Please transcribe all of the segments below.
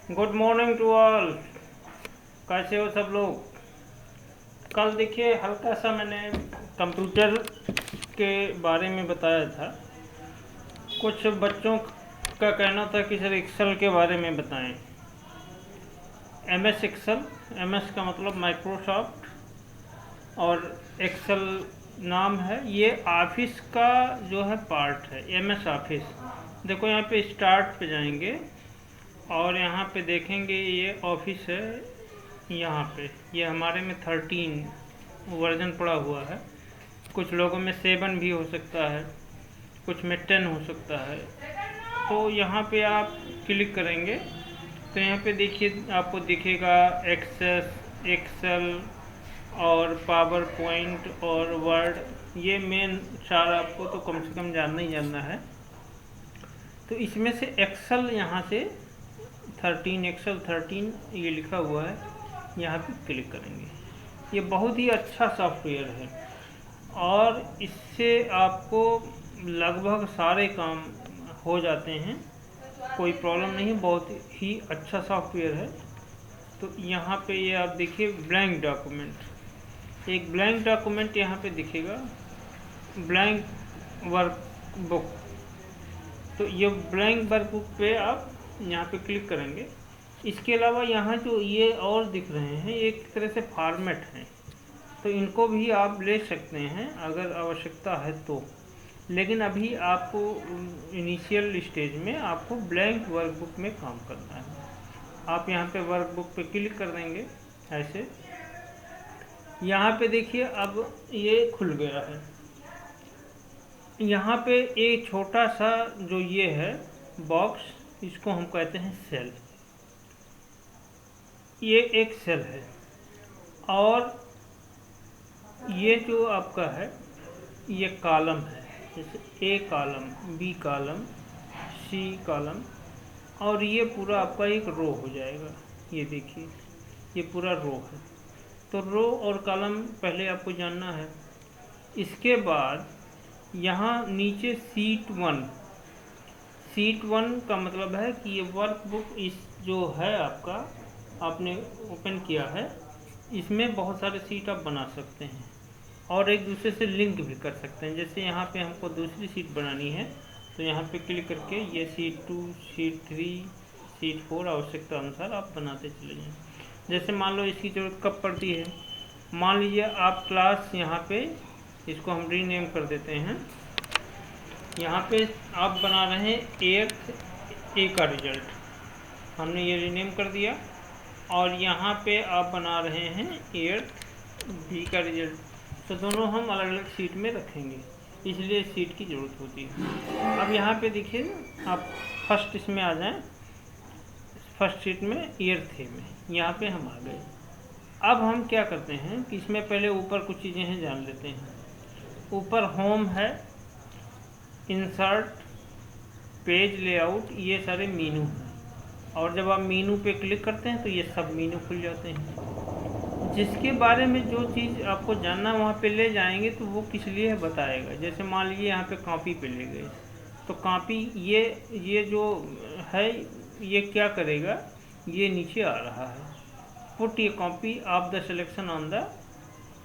Good morning to all. कैसे हो सब लोग। कल देखिए हल्का सा मैंने कंप्यूटर के बारे में बताया था। कुछ बच्चों का कहना था कि सर एक्सेल के बारे में बताएं। एमएस एक्सेल, एमएस का मतलब माइक्रोसॉफ्ट, और एक्सेल नाम है। ये ऑफिस का जो है पार्ट है, एमएस ऑफिस। देखो यहाँ पे स्टार्ट पे जाएंगे और यहाँ पे देखेंगे ये ऑफिस है। यहाँ पे ये हमारे में 13 वर्जन पड़ा हुआ है। कुछ लोगों में 7 भी हो सकता है, कुछ में 10 हो सकता है। तो यहाँ पे आप क्लिक करेंगे तो यहाँ पे देखिए आपको दिखेगा एक्सेस, एक्सेल और पावर पॉइंट और वर्ड। ये मेन चार आपको तो कम से कम जानना ही जानना है। तो इसमें से एक्सेल यहाँ से 13, एक्सेल 13 ये लिखा हुआ है, यहाँ पे क्लिक करेंगे। ये बहुत ही अच्छा सॉफ्टवेयर है और इससे आपको लगभग सारे काम हो जाते हैं, कोई प्रॉब्लम नहीं। बहुत ही अच्छा सॉफ्टवेयर है। तो यहाँ पे ये आप देखिए ब्लैंक डॉक्यूमेंट, एक ब्लैंक डॉक्यूमेंट यहाँ पे दिखेगा, ब्लैंक वर्कबुक। तो ये ब्लैंक वर्कबुक पे आप यहाँ पे क्लिक करेंगे। इसके अलावा यहाँ जो ये और दिख रहे हैं एक तरह से फॉर्मेट हैं, तो इनको भी आप ले सकते हैं अगर आवश्यकता है तो। लेकिन अभी आपको इनिशियल स्टेज में आपको ब्लैंक वर्कबुक में काम करना है। आप यहाँ पे वर्कबुक पे क्लिक कर देंगे ऐसे। यहाँ पे देखिए अब ये खुल गया है। यहाँ पे एक छोटा सा जो ये है बॉक्स, इसको हम कहते हैं सेल। ये एक सेल है और ये जो आपका है ये कॉलम है, जैसे A column, B column, C column, और ये पूरा आपका एक रो हो जाएगा। ये देखिए ये पूरा रो है। तो रो और कॉलम पहले आपको जानना है। इसके बाद यहाँ नीचे सीट 1, सीट 1 का मतलब है कि ये वर्कबुक इस जो है आपका, आपने ओपन किया है, इसमें बहुत सारे सीट आप बना सकते हैं और एक दूसरे से लिंक भी कर सकते हैं। जैसे यहाँ पे हमको दूसरी सीट बनानी है तो यहाँ पे क्लिक करके ये सीट 2, सीट 3, सीट 4 आवश्यकता अनुसार आप बनाते चले जाएं। जैसे मान लो इसकी ज़रूरत कब पड़ती है, मान लीजिए आप क्लास यहाँ पे, इसको हम रीनेम कर देते हैं। यहाँ पे आप बना रहे हैं 8 ए का रिजल्ट, हमने ये रीनेम कर दिया। और यहाँ पे आप बना रहे हैं 8 बी का रिजल्ट। तो दोनों हम अलग अलग सीट में रखेंगे, इसलिए सीट की ज़रूरत होती है। अब यहाँ पे देखिए आप फर्स्ट इसमें आ जाएं, फर्स्ट सीट में 8 में, यहाँ पे हम आ गए। अब हम क्या करते हैं कि इसमें पहले ऊपर कुछ चीज़ें हैं जान लेते हैं। ऊपर होम है, इंसर्ट, पेज लेआउट, ये सारे मीनू हैं। और जब आप मीनू पे क्लिक करते हैं तो ये सब मीनू खुल जाते हैं। जिसके बारे में जो चीज़ आपको जानना वहाँ पे ले जाएंगे तो वो किस लिए बताएगा। जैसे मान लीजिए यहाँ पे कॉपी पे ले गए तो कॉपी ये जो है ये क्या करेगा, ये नीचे आ रहा है, put A copy of the selection on the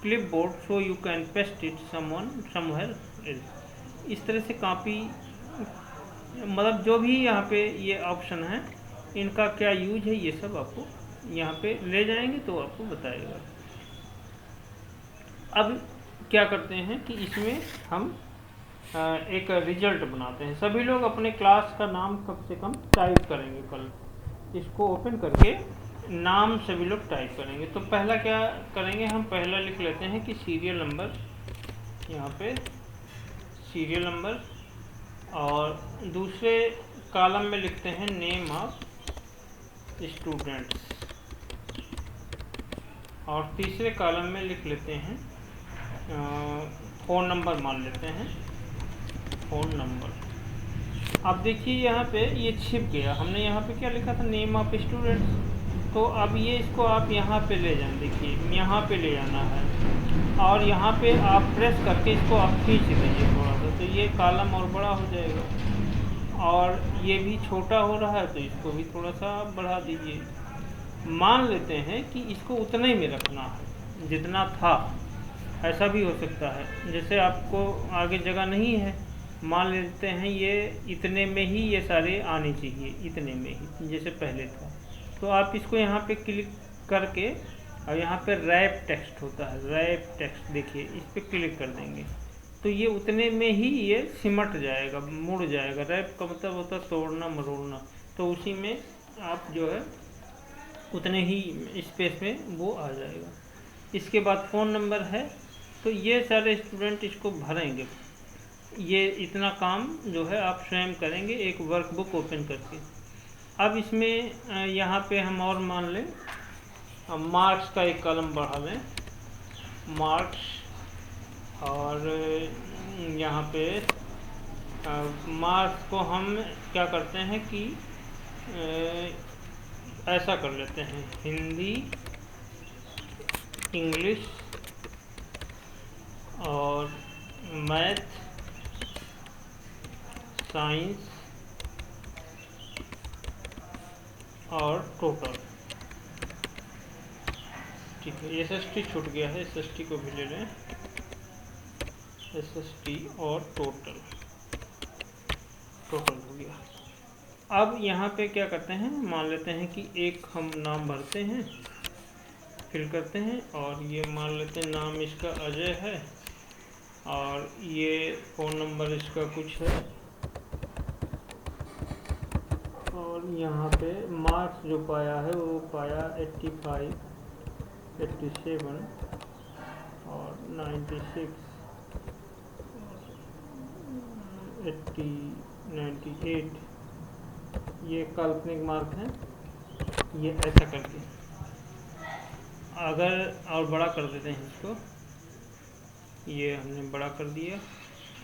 clipboard so you can paste it somewhere else. इस तरह से कॉपी मतलब जो भी यहाँ पे ये ऑप्शन है इनका क्या यूज है ये सब आपको यहाँ पे ले जाएंगे तो आपको बताएगा। अब क्या करते हैं कि इसमें हम एक रिजल्ट बनाते हैं। सभी लोग अपने क्लास का नाम कम से कम टाइप करेंगे। कल इसको ओपन करके नाम सभी लोग टाइप करेंगे। तो पहला क्या करेंगे, हम पहला लिख लेते हैं कि सीरियल नंबर, यहाँ पे सीरियल नंबर, और दूसरे कॉलम में लिखते हैं नेम ऑफ स्टूडेंट्स, और तीसरे कॉलम में लिख लेते हैं फ़ोन नंबर, मान लेते हैं फ़ोन नंबर। अब देखिए यहाँ पे ये छिप गया। हमने यहाँ पे क्या लिखा था, नेम ऑफ स्टूडेंट्स। तो अब ये इसको आप यहाँ पे ले जाएं, देखिए यहाँ पे ले जाना है और यहाँ पे आप प्रेस करके इसको आप खींच दीजिए थोड़ा सा, तो ये कॉलम और बड़ा हो जाएगा। और ये भी छोटा हो रहा है तो इसको भी थोड़ा सा आप बढ़ा दीजिए। मान लेते हैं कि इसको उतना ही में रखना है जितना था, ऐसा भी हो सकता है। जैसे आपको आगे जगह नहीं है, मान लेते हैं ये इतने में ही ये सारे आने चाहिए, इतने में ही जैसे पहले था। तो आप इसको यहाँ पे क्लिक करके और यहाँ पे रैप टेक्स्ट होता है, रैप टेक्स्ट देखिए, इस पर क्लिक कर देंगे तो ये उतने में ही ये सिमट जाएगा, मुड़ जाएगा। रैप का मतलब होता है तोड़ना मरोड़ना, तो उसी में आप जो है उतने ही स्पेस में वो आ जाएगा। इसके बाद फ़ोन नंबर है, तो ये सारे स्टूडेंट इसको भरेंगे। ये इतना काम जो है आप स्वयं करेंगे एक वर्कबुक ओपन करके। अब इसमें यहाँ पे हम और मान लें मार्क्स का एक कॉलम बढ़ा लें, मार्क्स, और यहाँ पे मार्क्स को हम क्या करते हैं कि ऐसा कर लेते हैं, हिंदी, इंग्लिश और मैथ, साइंस और टोटल। ठीक है, एसएसटी छूट गया है, एसएसटी को भी ले लें, एसएसटी और टोटल, टोटल हो गया। अब यहाँ पे क्या करते हैं, मान लेते हैं कि एक हम नाम भरते हैं, फिल करते हैं, और ये मान लेते हैं नाम इसका अजय है और ये फ़ोन नंबर इसका कुछ है, और यहाँ पे मार्क्स जो पाया है वो पाया 85, 87 और 96, 80, 98, ये काल्पनिक मार्क हैं। ये ऐसा करके अगर और बड़ा कर देते हैं इसको, ये हमने बड़ा कर दिया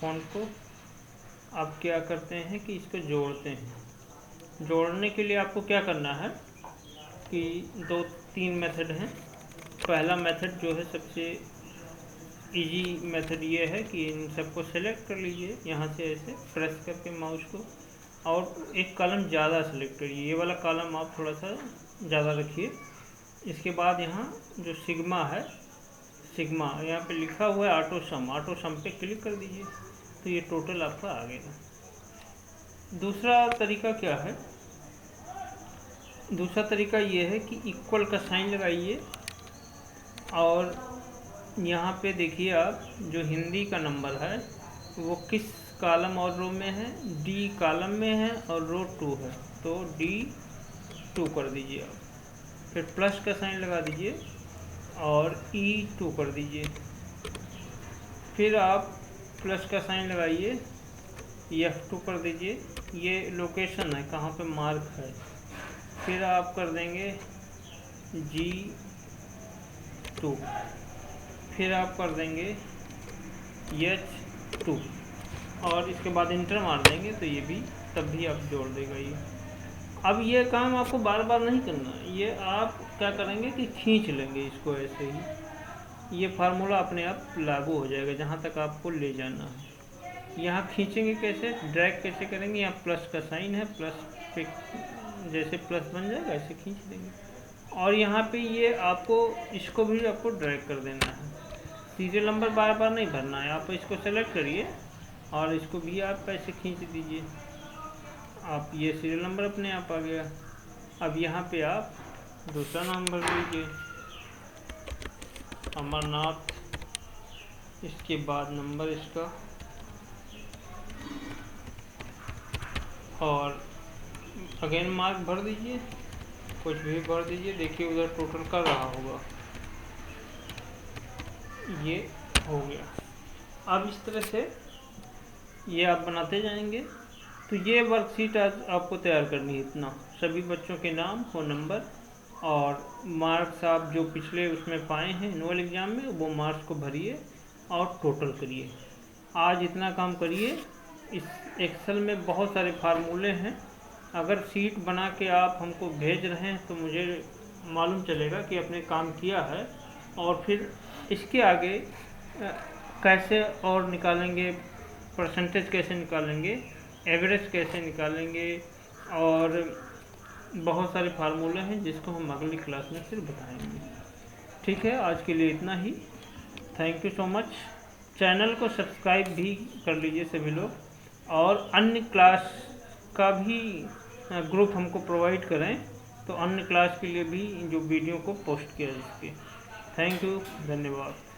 फ़ॉन्ट को। अब क्या करते हैं कि इसको जोड़ते हैं। जोड़ने के लिए आपको क्या करना है कि 2-3 मेथड हैं। पहला मेथड जो है सबसे इजी मेथड ये है कि इन सबको सेलेक्ट कर लीजिए, यहाँ से ऐसे प्रेस करके माउस को, और एक कॉलम ज़्यादा सेलेक्ट करिए, ये वाला कॉलम आप थोड़ा सा ज़्यादा रखिए। इसके बाद यहाँ जो सिग्मा है, सिग्मा यहाँ पे लिखा हुआ है ऑटो सम, ऑटो सम पे क्लिक कर दीजिए तो ये टोटल आपका आ गया। दूसरा तरीका क्या है, दूसरा तरीका ये है कि इक्वल का साइन लगाइए, और यहाँ पे देखिए आप जो हिंदी का नंबर है वो किस कॉलम और रो में है, डी कॉलम में है और रो 2 है, तो D2 कर दीजिए आप। फिर प्लस का साइन लगा दीजिए और E2 कर दीजिए। फिर आप प्लस का साइन लगाइए, F2 कर दीजिए, ये लोकेशन है कहाँ पे मार्क है। फिर आप कर देंगे G2, फिर आप कर देंगे H2 और इसके बाद इंटर मार देंगे तो ये भी तब भी आप जोड़ देगा ये। अब ये काम आपको बार बार नहीं करना, ये आप क्या करेंगे कि खींच लेंगे इसको ऐसे ही, ये फार्मूला अपने आप लागू हो जाएगा जहाँ तक आपको ले जाना है। यहाँ खींचेंगे कैसे, ड्रैग कैसे करेंगे, यहाँ प्लस का साइन है, प्लस पे जैसे प्लस बन जाएगा ऐसे खींच देंगे, और यहाँ पे ये आपको इसको भी आपको ड्रैग कर देना है। सीरियल नंबर बार बार नहीं भरना है, आप इसको सेलेक्ट करिए और इसको भी आप ऐसे खींच दीजिए, आप ये सीरियल नंबर अपने आप आ गया। अब यहाँ पे आप दूसरा नाम भर लीजिए, अमरनाथ, इसके बाद नंबर इसका, और अगेन मार्क भर दीजिए, कुछ भी भर दीजिए। देखिए उधर टोटल कर रहा होगा, ये हो गया। अब इस तरह से ये आप बनाते जाएंगे। तो ये वर्कशीट आज आपको तैयार करनी है, इतना सभी बच्चों के नाम, फ़ोन नंबर और मार्क्स आप जो पिछले उसमें पाए हैं एनुअल एग्ज़ाम में वो मार्क्स को भरिए और टोटल करिए। आज इतना काम करिए। इस एक्सेल में बहुत सारे फार्मूले हैं, अगर शीट बना के आप हमको भेज रहे हैं तो मुझे मालूम चलेगा कि आपने काम किया है। और फिर इसके आगे कैसे और निकालेंगे, परसेंटेज कैसे निकालेंगे, एवरेज कैसे निकालेंगे, और बहुत सारे फार्मूले हैं जिसको हम अगली क्लास में फिर बताएंगे। ठीक है, आज के लिए इतना ही। Thank you so much. Channel को सब्सक्राइब भी कर लीजिए सभी लोग, और अन्य क्लास का भी ग्रुप हमको प्रोवाइड करें, तो अन्य क्लास के लिए भी जो वीडियो को पोस्ट किया जा सके। थैंक यू, धन्यवाद।